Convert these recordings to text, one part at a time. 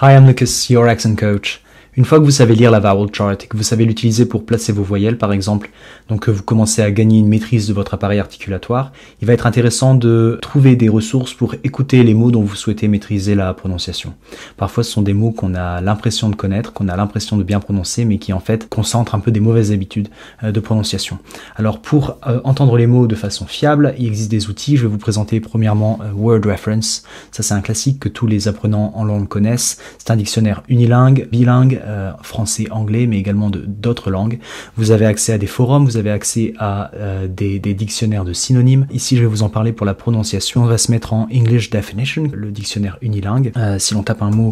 Hi, I'm Lucas, your accent coach. Une fois que vous savez lire la vowel chart et que vous savez l'utiliser pour placer vos voyelles par exemple, donc que vous commencez à gagner une maîtrise de votre appareil articulatoire, il va être intéressant de trouver des ressources pour écouter les mots dont vous souhaitez maîtriser la prononciation. Parfois ce sont des mots qu'on a l'impression de connaître, qu'on a l'impression de bien prononcer, mais qui en fait concentrent un peu des mauvaises habitudes de prononciation. Alors pour entendre les mots de façon fiable, il existe des outils. Je vais vous présenter premièrement Word Reference. Ça c'est un classique que tous les apprenants en langue connaissent. C'est un dictionnaire unilingue, bilingue, français, anglais, mais également d'autres langues. Vous avez accès à des forums, vous avez accès à des dictionnaires de synonymes. Ici, je vais vous en parler pour la prononciation. On va se mettre en English Definition, le dictionnaire unilingue. Si l'on tape un mot,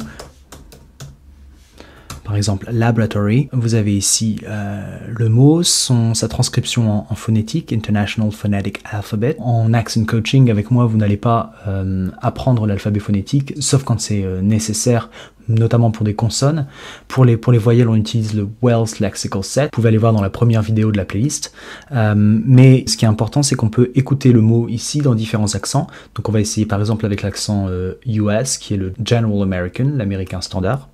par exemple laboratory, vous avez ici le mot, sa transcription en phonétique, International Phonetic Alphabet. En accent coaching, avec moi, vous n'allez pas apprendre l'alphabet phonétique, sauf quand c'est nécessaire, notamment pour des consonnes. Pour les voyelles, on utilise le Wells Lexical Set. Vous pouvez aller voir dans la première vidéo de la playlist. Mais ce qui est important, c'est qu'on peut écouter le mot ici dans différents accents. Donc on va essayer par exemple avec l'accent US, qui est le General American, l'américain standard.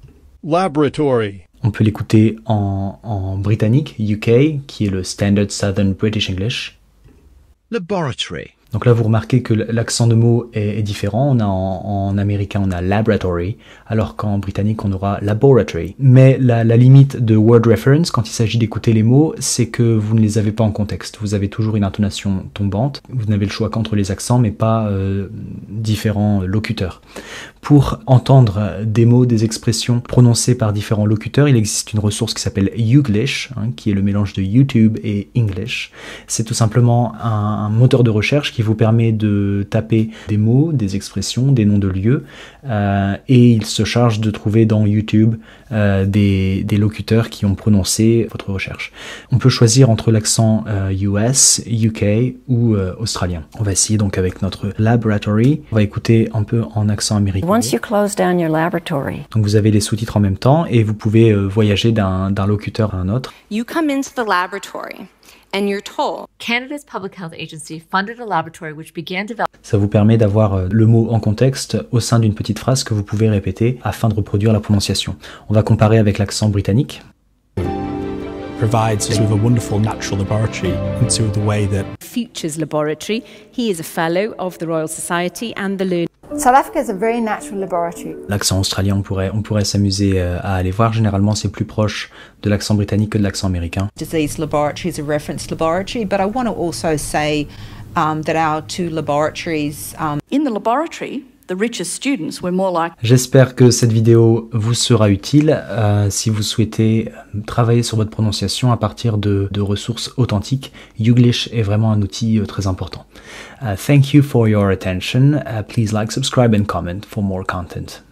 Laboratory. On peut l'écouter en britannique, UK, qui est le Standard Southern British English. Laboratory. Donc là, vous remarquez que l'accent de mot est différent. On a en américain, on a laboratory, alors qu'en britannique, on aura laboratory. Mais la limite de word reference, quand il s'agit d'écouter les mots, c'est que vous ne les avez pas en contexte. Vous avez toujours une intonation tombante. Vous n'avez le choix qu'entre les accents, mais pas différents locuteurs. Pour entendre des mots, des expressions prononcées par différents locuteurs, il existe une ressource qui s'appelle Youglish, qui est le mélange de YouTube et English. C'est tout simplement un moteur de recherche qui vous permet de taper des mots, des expressions, des noms de lieux, et il se charge de trouver dans YouTube des locuteurs qui ont prononcé votre recherche. On peut choisir entre l'accent US, UK ou australien. On va essayer donc avec notre laboratory. On va écouter un peu en accent américain. Once you close down your laboratory. Donc vous avez les sous-titres en même temps et vous pouvez voyager d'un locuteur à un autre. You come into the laboratory and you're told Canada's Public Health Agency funded a laboratory which began developing. Ça vous permet d'avoir le mot en contexte au sein d'une petite phrase que vous pouvez répéter afin de reproduire la prononciation. On va comparer avec l'accent britannique. Provides us with a wonderful natural laboratory into the way that Futures Laboratory. He is a fellow of the Royal Society and the Learning. South Africa is a very natural laboratory. L'accent australien, on pourrait s'amuser à aller voir. Généralement, c'est plus proche de l'accent britannique que de l'accent américain. Disease laboratory is a reference laboratory, but I want to also say that our two laboratories. In the laboratory, the richest students were more like. J'espère que cette vidéo vous sera utile si vous souhaitez travailler sur votre prononciation à partir de ressources authentiques. Youglish est vraiment un outil très important. Thank you for your attention. Please like, subscribe and comment for more content.